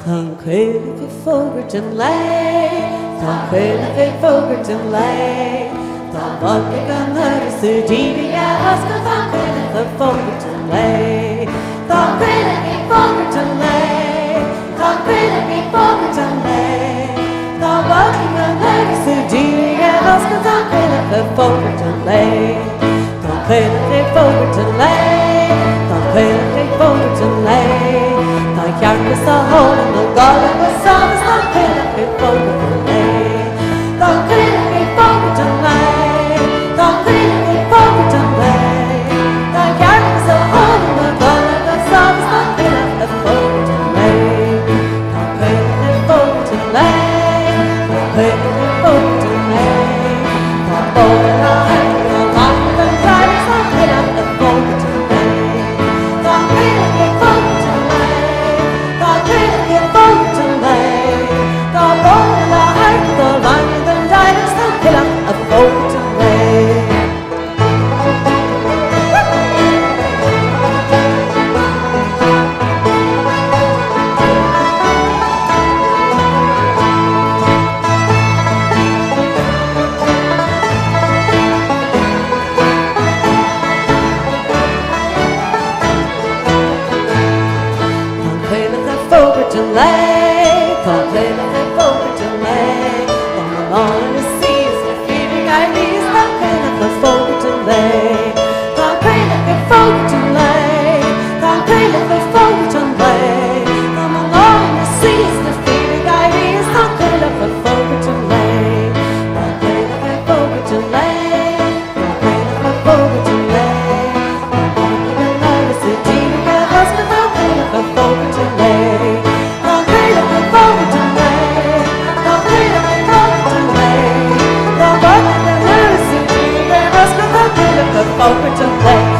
Thằng khuê cái phố của chân lê, thằng khuê cái phố của chân lê, thằng bọn cái con hơi sự đi đi ra hết có thằng khuê cái phố của chân lê, thằng khuê cái phố của chân lê, thằng khuê cái phố của chân lê, thằng bọn cái con hơi sự đi đi ra hết có thằng khuê cái phố của chân lê, thằng khuê cái phố của chân lê, thằng khuê cái phố của chân lê. Hãy subscribe cho kênh Ghiền Mì Gõ để không bỏ Over to play.